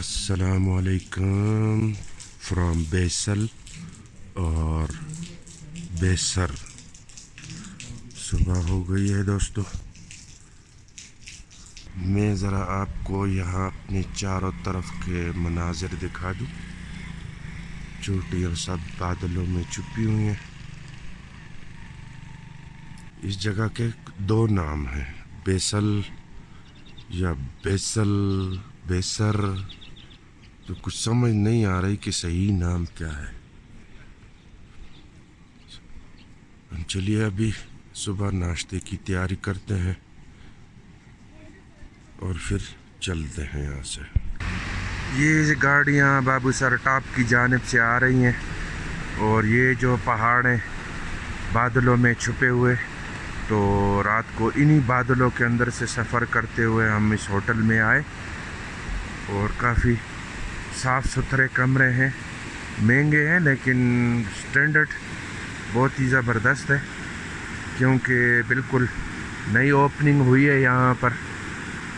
अस्सलामुअलैकुम फ्रॉम बैसल और बैसर। सुबह हो गई है दोस्तों। मैं ज़रा आपको यहाँ अपने चारों तरफ के मनाजिर दिखा दूँ। चोटियाँ सब बादलों में छुपी हुई हैं। इस जगह के दो नाम हैं, बैसल या बैसल, बैसर। तो कुछ समझ नहीं आ रही कि सही नाम क्या है। चलिए अभी सुबह नाश्ते की तैयारी करते हैं और फिर चलते हैं यहाँ से। ये गाड़ियाँ बाबू सर टॉप की जानिब से आ रही हैं और ये जो पहाड़ हैं बादलों में छुपे हुए, तो रात को इन्हीं बादलों के अंदर से सफ़र करते हुए हम इस होटल में आए। और काफ़ी साफ़ सुथरे कमरे हैं, महंगे हैं लेकिन स्टैंडर्ड बहुत ही ज़बरदस्त है, क्योंकि बिल्कुल नई ओपनिंग हुई है यहाँ पर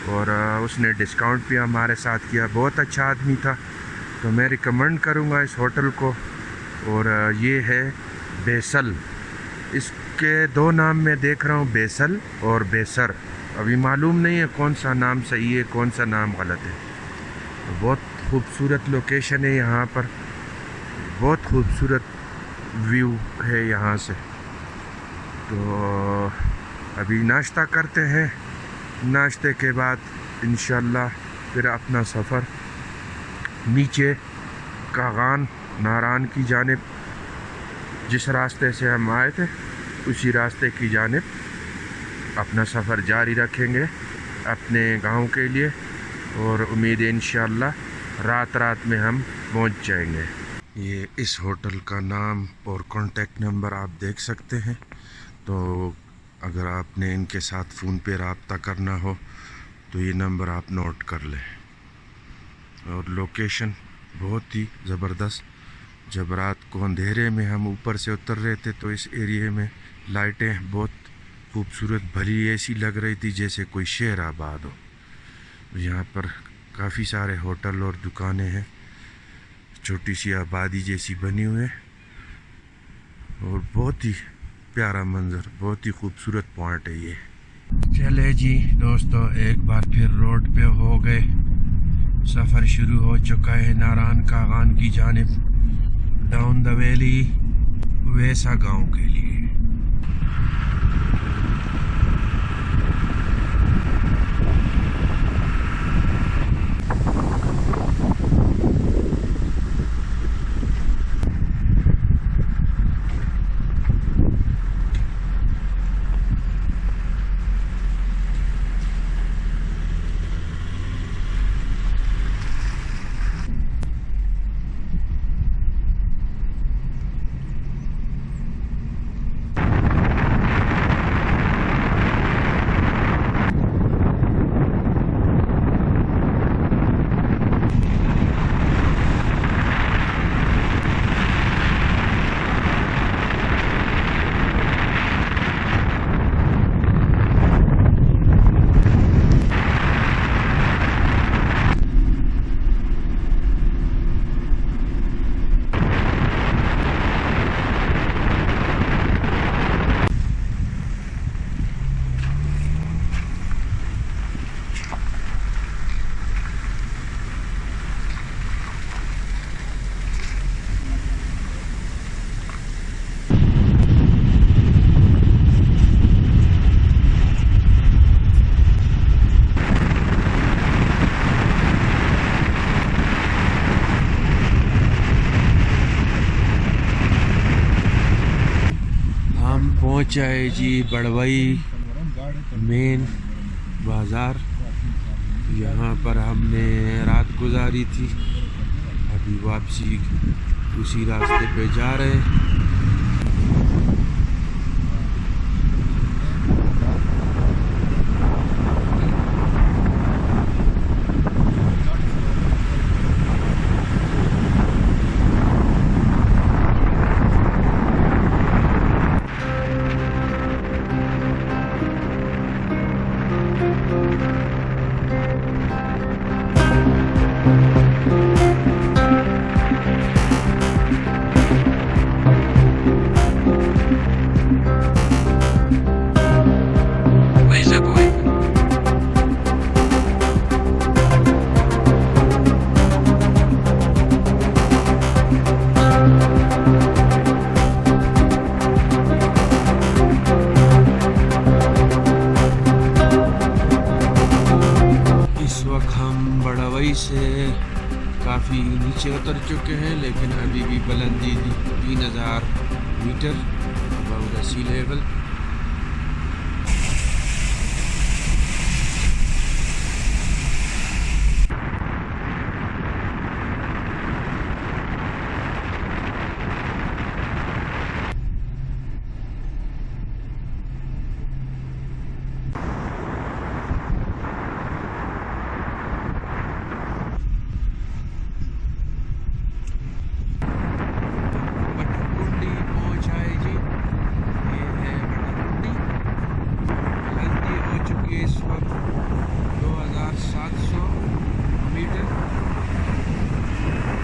और उसने डिस्काउंट भी हमारे साथ किया। बहुत अच्छा आदमी था, तो मैं रिकमेंड करूँगा इस होटल को। और ये है बैसल। इसके दो नाम मैं देख रहा हूँ, बैसल और बैसर। अभी मालूम नहीं है कौन सा नाम सही है कौन सा नाम गलत है। बहुत खूबसूरत लोकेशन है यहाँ पर, बहुत खूबसूरत व्यू है यहाँ से। तो अभी नाश्ता करते हैं, नाश्ते के बाद इंशाल्लाह फिर अपना सफ़र नीचे कागान नारान की जानिब, जिस रास्ते से हम आए थे उसी रास्ते की जानिब अपना सफ़र जारी रखेंगे अपने गांव के लिए। और उम्मीद है इंशाल्लाह रात में हम पहुंच जाएंगे। ये इस होटल का नाम और कॉन्टेक्ट नंबर आप देख सकते हैं। तो अगर आपने इनके साथ फ़ोन पे रब्ता करना हो तो ये नंबर आप नोट कर लें। और लोकेशन बहुत ही ज़बरदस्त। जब रात को अंधेरे में हम ऊपर से उतर रहे थे तो इस एरिए में लाइटें बहुत खूबसूरत भली ऐसी लग रही थी जैसे कोई शहर आबाद हो। यहाँ पर काफ़ी सारे होटल और दुकानें हैं, छोटी सी आबादी जैसी बनी हुई है और बहुत ही प्यारा मंजर, बहुत ही खूबसूरत पॉइंट है ये। चले जी दोस्तों, एक बार फिर रोड पे हो गए। सफ़र शुरू हो चुका है नारान कागान की जानिब, डाउन द वैली वैसा गांव के लिए। पहुँचा है जी बड़वई मेन बाज़ार। यहाँ पर हमने रात गुजारी थी, अभी वापसी उसी रास्ते पे जा रहे हैं। से काफ़ी नीचे उतर चुके हैं, लेकिन अभी भी बुलंदी 3000 metre above the sea level. इस वक्त 2700 मीटर।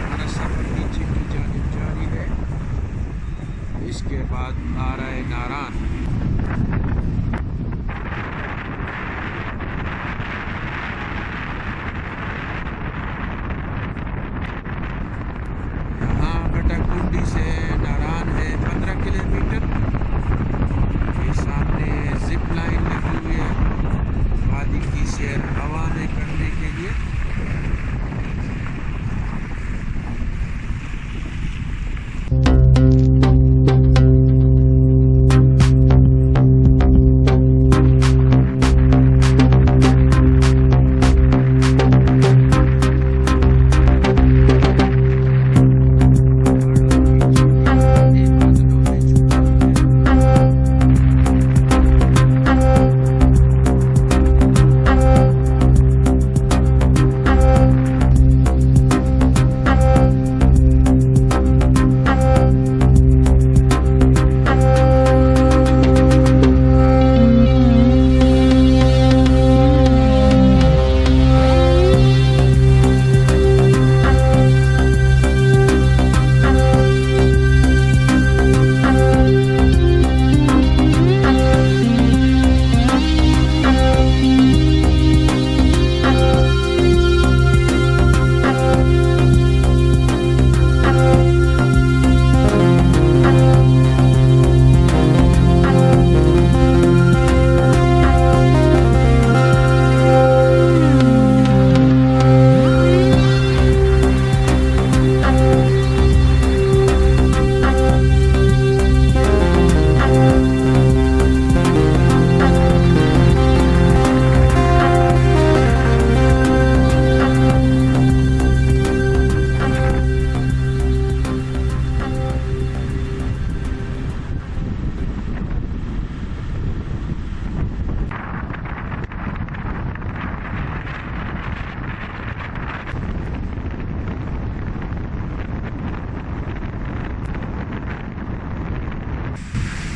हमारा सफ़र नीचे की जानिब जारी है। इसके बाद आ रहा है नारान। यहाँ बटाकुंडी से नारान है 15 किलोमीटर। ये सामने जिप लाइन लगी हुई है वादी की सैर हवा में करने के लिए।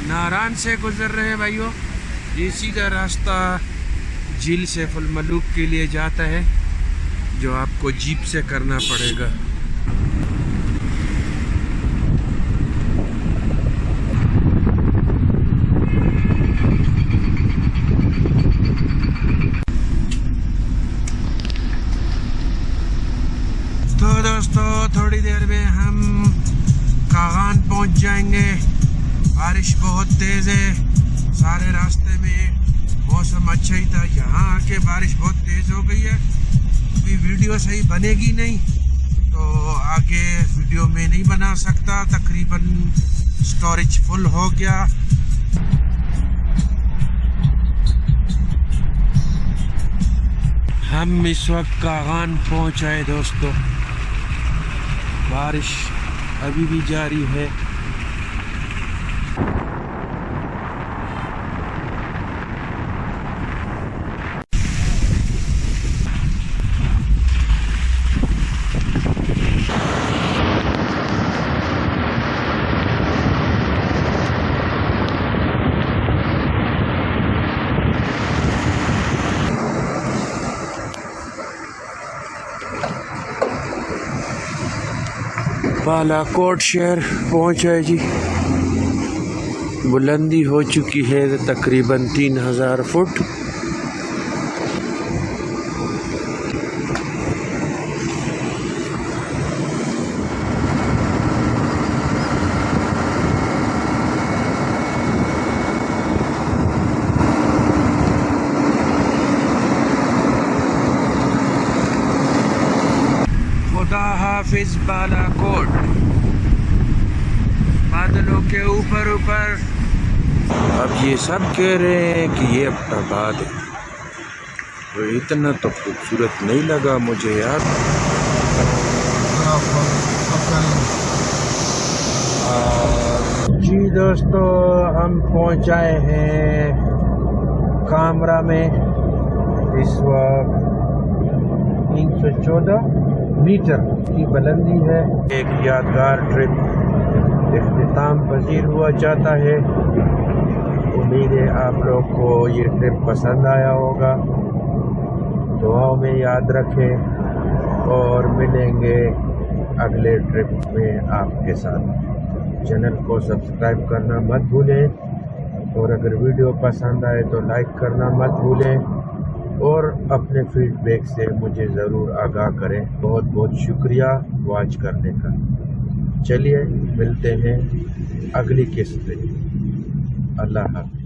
नारान से गुजर रहे हैं भाइयों। ये सीधा रास्ता झील सैफ उल मलूक के लिए जाता है, जो आपको जीप से करना पड़ेगा। तो दोस्तों थोड़ी देर में हम कागान पहुंच जाएंगे। बारिश बहुत तेज़ है, सारे रास्ते में मौसम अच्छा ही था, यहाँ आके बारिश बहुत तेज़ हो गई है। अभी वीडियो सही बनेगी नहीं, तो आगे वीडियो में नहीं बना सकता, तकरीबन स्टोरेज फुल हो गया। हम इस वक्त कागान पहुँचाए दोस्तों। बारिश अभी भी जारी है। बालाकोट शहर पहुँचे जी। बुलंदी हो चुकी है तकरीबन 3000 फुट। हाफिज बालाकोट, बादलों के ऊपर ऊपर। अब ये सब कह रहे हैं कि ये अब्बाद है, तो इतना तो खूबसूरत नहीं लगा मुझे यार। जी दोस्तों, हम पहुंचाए हैं कामरा में। इस वक्त 314 मीटर की बुलंदी है। एक यादगार ट्रिप इख्तिताम पजीर हुआ चाहता है। उम्मीद है आप लोग को ये ट्रिप पसंद आया होगा। दुआओं में याद रखें और मिलेंगे अगले ट्रिप में आपके साथ। चैनल को सब्सक्राइब करना मत भूलें और अगर वीडियो पसंद आए तो लाइक करना मत भूलें और अपने फीडबैक से मुझे ज़रूर आगाह करें। बहुत बहुत शुक्रिया वॉच करने का। चलिए मिलते हैं अगली किस्त पे। अल्लाह हाफ़िज़।